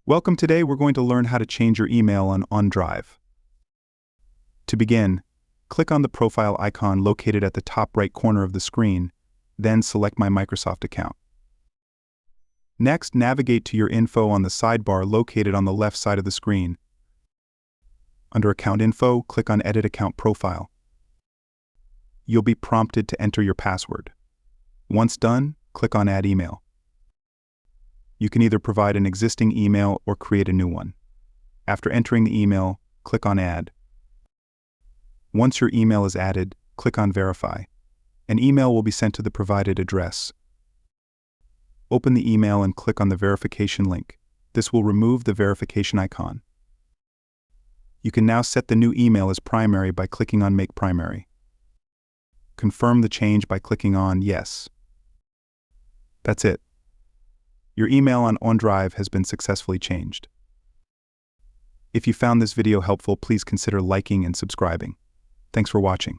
Welcome. Today we're going to learn how to change your email on OneDrive. To begin, click on the profile icon located at the top right corner of the screen, then select My Microsoft account. Next, navigate to your info on the sidebar located on the left side of the screen. Under Account Info, click on Edit Account Profile. You'll be prompted to enter your password. Once done, click on Add Email. You can either provide an existing email or create a new one. After entering the email, click on Add. Once your email is added, click on Verify. An email will be sent to the provided address. Open the email and click on the verification link. This will remove the verification icon. You can now set the new email as primary by clicking on Make Primary. Confirm the change by clicking on Yes. That's it. Your email on OneDrive has been successfully changed. If you found this video helpful, please consider liking and subscribing. Thanks for watching.